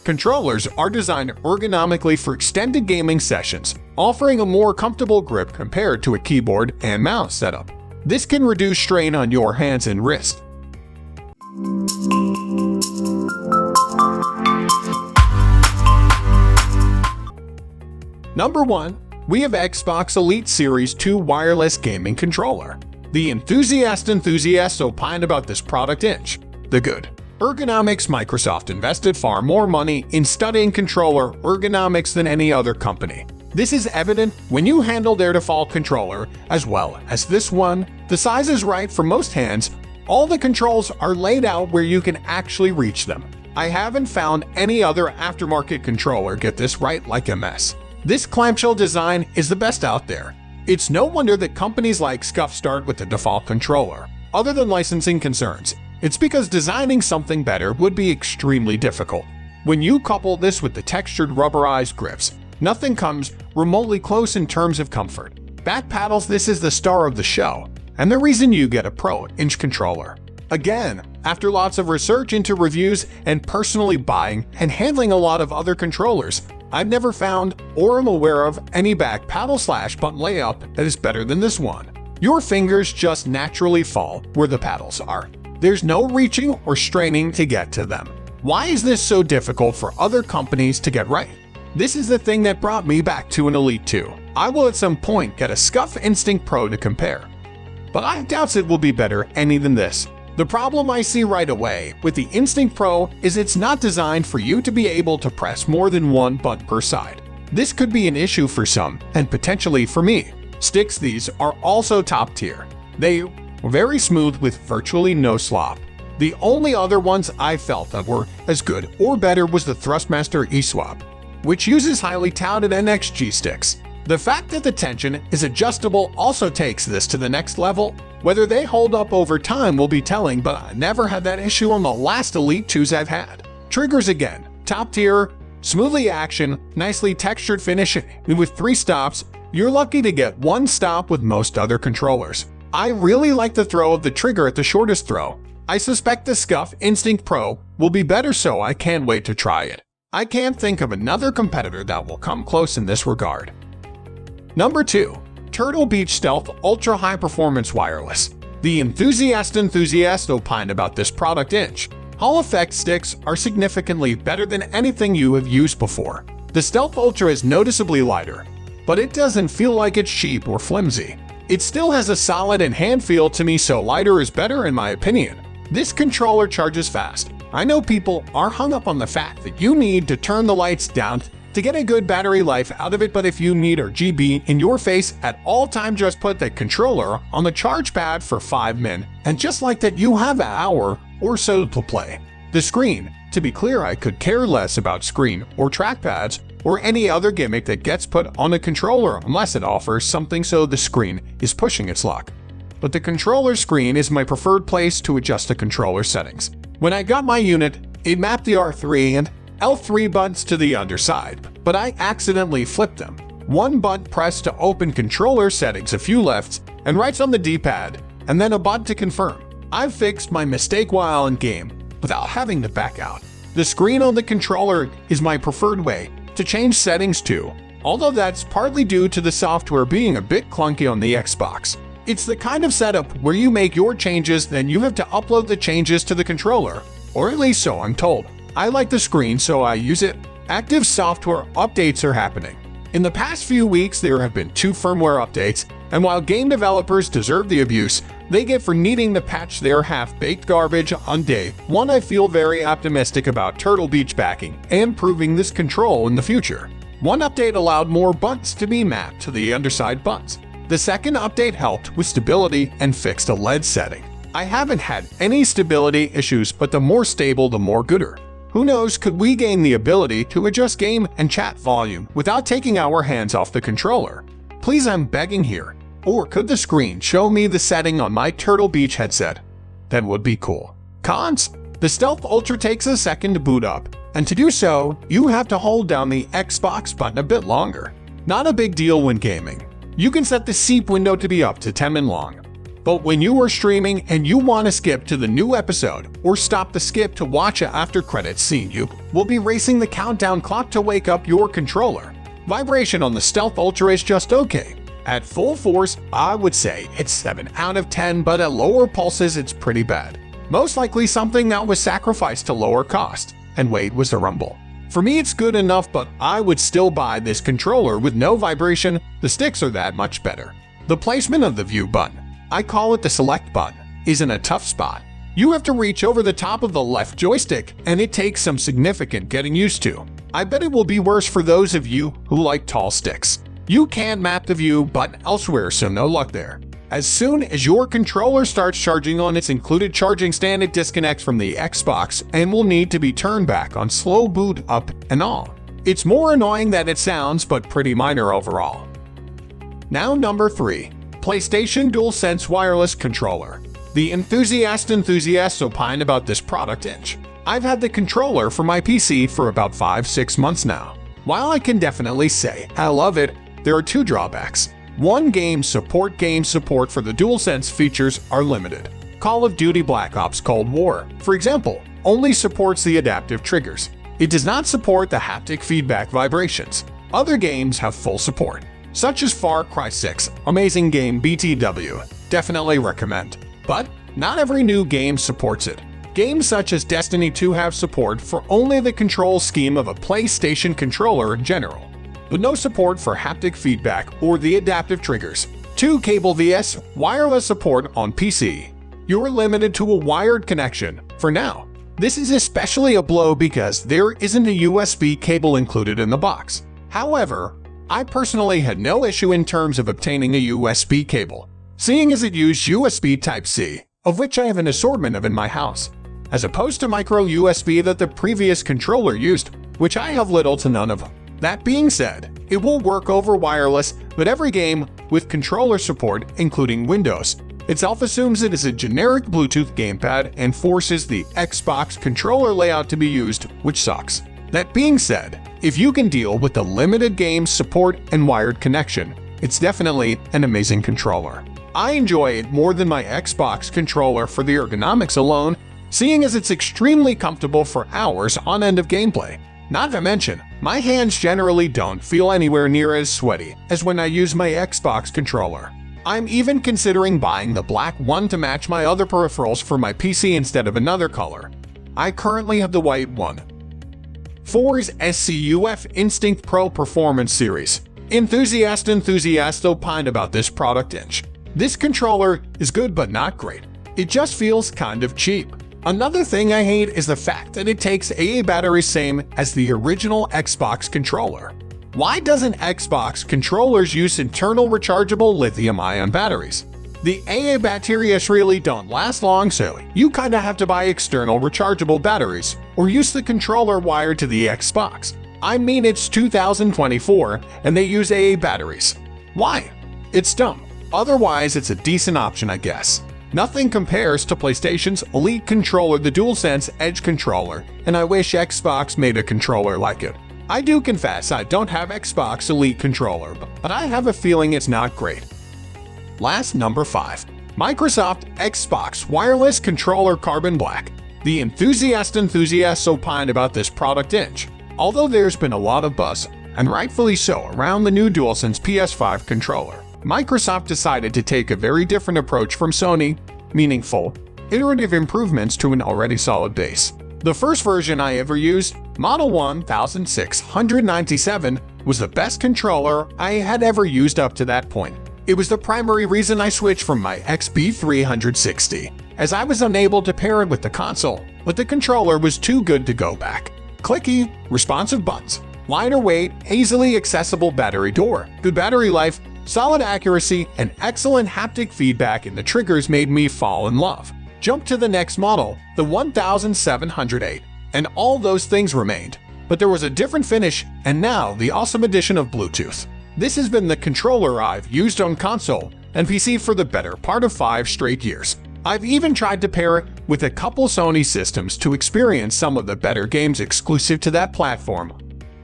Controllers are designed ergonomically for extended gaming sessions, offering a more comfortable grip compared to a keyboard and mouse setup. This can reduce strain on your hands and wrist. Number 1. We have Xbox Elite Series 2 Wireless Gaming Controller. The enthusiasts opined about this product inch. The good. Ergonomics. Microsoft invested far more money in studying controller ergonomics than any other company. This is evident when you handle their default controller as well as this one. The size is right for most hands. All the controls are laid out where you can actually reach them. I haven't found any other aftermarket controller get this right like MS. This clamshell design is the best out there. It's no wonder that companies like SCUF start with the default controller. Other than licensing concerns, it's because designing something better would be extremely difficult. When you couple this with the textured rubberized grips, nothing comes remotely close in terms of comfort. Back paddles. This is the star of the show, and the reason you get a Pro-inch controller. Again, after lots of research into reviews and personally buying and handling a lot of other controllers, I've never found or am aware of any back paddle/button layout that is better than this one. Your fingers just naturally fall where the paddles are. There's no reaching or straining to get to them. Why is this so difficult for other companies to get right? This is the thing that brought me back to an Elite 2. I will at some point get a SCUF Instinct Pro to compare, but I doubt it will be better any than this. The problem I see right away with the Instinct Pro is it's not designed for you to be able to press more than one button per side. This could be an issue for some, and potentially for me. Sticks. These are also top tier. They were very smooth with virtually no slop. The only other ones I felt that were as good or better was the Thrustmaster eSwap, which uses highly touted NXG sticks. The fact that the tension is adjustable also takes this to the next level. Whether they hold up over time will be telling, but I never had that issue on the last Elite 2s I've had. Triggers. Again, top tier, smoothly action, nicely textured finish, and with 3 stops, you're lucky to get 1 stop with most other controllers. I really like the throw of the trigger at the shortest throw. I suspect the SCUF Instinct Pro will be better, so I can't wait to try it. I can't think of another competitor that will come close in this regard. Number 2. Turtle Beach Stealth Ultra High Performance Wireless. The enthusiast opined about this product inch. Hall effect sticks are significantly better than anything you have used before. The Stealth Ultra is noticeably lighter, but it doesn't feel like it's cheap or flimsy. It still has a solid and hand feel to me, so lighter is better in my opinion. This controller charges fast. I know people are hung up on the fact that you need to turn the lights down to get a good battery life out of it, but if you need RGB in your face at all time, just put the controller on the charge pad for 5 min, and just like that you have an hour or so to play. The screen. To be clear, I could care less about screen or trackpads or any other gimmick that gets put on a controller unless it offers something so the screen is pushing its luck. But the controller screen is my preferred place to adjust the controller settings. When I got my unit, it mapped the R3 and L3 buttons to the underside, but I accidentally flipped them. 1 button pressed to open controller settings, a few lefts and rights on the D-pad, and then a button to confirm. I've fixed my mistake while in game without having to back out. The screen on the controller is my preferred way to change settings too, although that's partly due to the software being a bit clunky on the Xbox. It's the kind of setup where you make your changes, then you have to upload the changes to the controller, or at least so I'm told. I like the screen, so I use it. Active software updates are happening. In the past few weeks, there have been 2 firmware updates, and while game developers deserve the abuse they get for needing to patch their half-baked garbage on day 1, I feel very optimistic about Turtle Beach backing and improving this control in the future. One update allowed more buttons to be mapped to the underside buttons. The second update helped with stability and fixed a LED setting. I haven't had any stability issues, but the more stable, the more gooder. Who knows, could we gain the ability to adjust game and chat volume without taking our hands off the controller? Please, I'm begging here. Or could the screen show me the setting on my Turtle Beach headset? That would be cool. Cons: the Stealth Ultra takes a second to boot up, and to do so, you have to hold down the Xbox button a bit longer. Not a big deal when gaming. You can set the SEEP window to be up to 10 min long. But when you are streaming and you want to skip to the new episode or stop the skip to watch a after credits scene, you will be racing the countdown clock to wake up your controller. Vibration on the Stealth Ultra is just okay. At full force, I would say it's 7 out of 10, but at lower pulses it's pretty bad. Most likely something that was sacrificed to lower cost, and weight was a rumble. For me it's good enough, but I would still buy this controller with no vibration. The sticks are that much better. The placement of the view button, I call it the select button, is in a tough spot. You have to reach over the top of the left joystick, and it takes some significant getting used to. I bet it will be worse for those of you who like tall sticks. You can't map the view button elsewhere, so no luck there. As soon as your controller starts charging on its included charging stand, it disconnects from the Xbox and will need to be turned back on slow boot up and all. It's more annoying than it sounds, but pretty minor overall. Now number 3. PlayStation DualSense Wireless Controller. The enthusiasts opine about this product inch. I've had the controller for my PC for about 5-6 months now. While I can definitely say I love it, there are 2 drawbacks. One, game support for the DualSense features are limited. Call of Duty Black Ops Cold War, for example, only supports the adaptive triggers. It does not support the haptic feedback vibrations. Other games have full support, such as Far Cry 6, amazing game BTW, definitely recommend. But not every new game supports it. Games such as Destiny 2 have support for only the control scheme of a PlayStation controller in general, but no support for haptic feedback or the adaptive triggers. 2. Cable vs. wireless support on PC. You're limited to a wired connection for now. This is especially a blow because there isn't a USB cable included in the box. However, I personally had no issue in terms of obtaining a USB cable, seeing as it used USB Type-C, of which I have an assortment of in my house, as opposed to micro USB that the previous controller used, which I have little to none of. That being said, it will work over wireless, but every game with controller support, including Windows, itself assumes it is a generic Bluetooth gamepad and forces the Xbox controller layout to be used, which sucks. That being said, if you can deal with the limited game support and wired connection, it's definitely an amazing controller. I enjoy it more than my Xbox controller for the ergonomics alone, seeing as it's extremely comfortable for hours on end of gameplay. Not to mention, my hands generally don't feel anywhere near as sweaty as when I use my Xbox controller. I'm even considering buying the black one to match my other peripherals for my PC instead of another color. I currently have the white one. 4 is SCUF Instinct Pro Performance Series. Enthusiasts opine about this product inch. This controller is good but not great. It just feels kind of cheap. Another thing I hate is the fact that it takes AA batteries same as the original Xbox controller. Why doesn't Xbox controllers use internal rechargeable lithium-ion batteries? The AA batteries really don't last long, so you kinda have to buy external rechargeable batteries or use the controller wired to the Xbox. I mean, it's 2024 and they use AA batteries. Why? It's dumb. Otherwise, it's a decent option, I guess. Nothing compares to PlayStation's Elite controller, the DualSense Edge controller, and I wish Xbox made a controller like it. I do confess I don't have Xbox Elite controller, but I have a feeling it's not great. Last, number 5. Microsoft Xbox Wireless Controller Carbon Black. The enthusiasts opine about this product inch. Although there's been a lot of buzz, and rightfully so, around the new DualSense PS5 controller, Microsoft decided to take a very different approach from Sony, meaningful, iterative improvements to an already solid base. The first version I ever used, Model 1697, was the best controller I had ever used up to that point. It was the primary reason I switched from my XP360, as I was unable to pair it with the console, but the controller was too good to go back. Clicky, responsive buttons, lighter weight, easily accessible battery door, good battery life, solid accuracy, and excellent haptic feedback in the triggers made me fall in love. Jump to the next model, the 1708, and all those things remained. But there was a different finish, and now the awesome addition of Bluetooth. This has been the controller I've used on console and PC for the better part of 5 straight years. I've even tried to pair it with a couple Sony systems to experience some of the better games exclusive to that platform.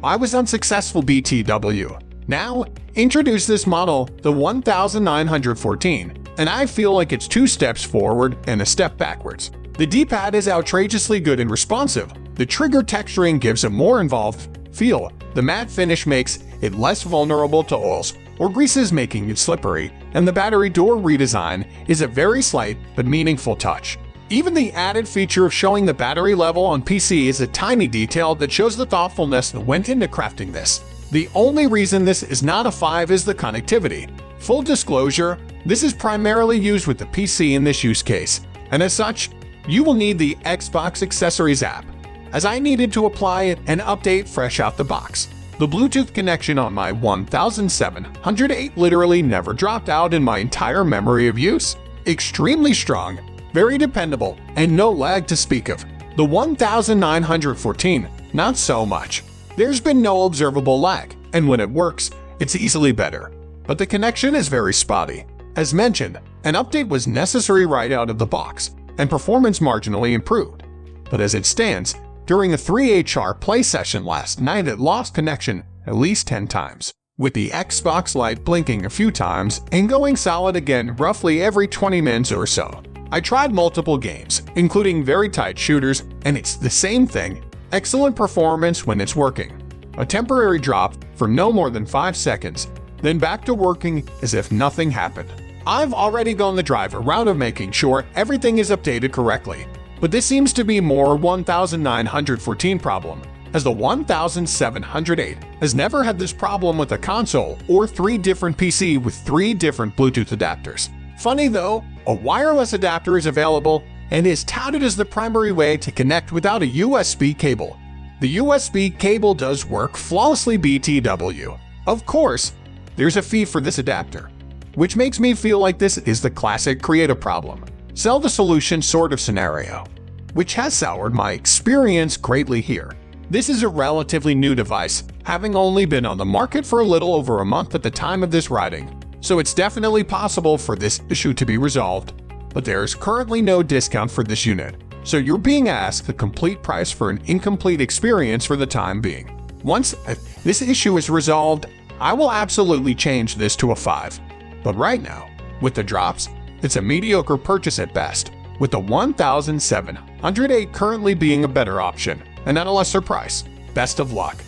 I was unsuccessful BTW. Now, introduce this model, the 1914, and I feel like it's 2 steps forward and a step backwards. The D-pad is outrageously good and responsive. The trigger texturing gives a more involved feel. The matte finish makes it less vulnerable to oils or greases, making it slippery, and the battery door redesign is a very slight but meaningful touch. Even the added feature of showing the battery level on PC is a tiny detail that shows the thoughtfulness that went into crafting this. The only reason this is not a 5 is the connectivity. Full disclosure, this is primarily used with the PC in this use case, and as such, you will need the Xbox Accessories app, as I needed to apply it and update fresh out the box. The Bluetooth connection on my 1708 literally never dropped out in my entire memory of use. Extremely strong, very dependable, and no lag to speak of. The 1914, not so much. There's been no observable lag, and when it works, it's easily better. But the connection is very spotty. As mentioned, an update was necessary right out of the box, and performance marginally improved. But as it stands, during a 3HR play session last night, it lost connection at least 10 times, with the Xbox light blinking a few times and going solid again roughly every 20 minutes or so. I tried multiple games, including very tight shooters, and it's the same thing. Excellent performance when it's working. A temporary drop for no more than 5 seconds, then back to working as if nothing happened. I've already gone the driver route of making sure everything is updated correctly, but this seems to be more 1914 problem, as the 1708 has never had this problem with a console or 3 different PC with 3 different Bluetooth adapters. Funny though, a wireless adapter is available and is touted as the primary way to connect without a USB cable. The USB cable does work flawlessly BTW. Of course, there's a fee for this adapter, which makes me feel like this is the classic creative problem, sell the solution sort of scenario, which has soured my experience greatly here. This is a relatively new device, having only been on the market for a little over a month at the time of this writing, so it's definitely possible for this issue to be resolved, but there is currently no discount for this unit, so you're being asked the complete price for an incomplete experience for the time being. Once this issue is resolved, I will absolutely change this to a 5. But right now, with the drops, it's a mediocre purchase at best, with the 1708 currently being a better option and at a lesser price. Best of luck.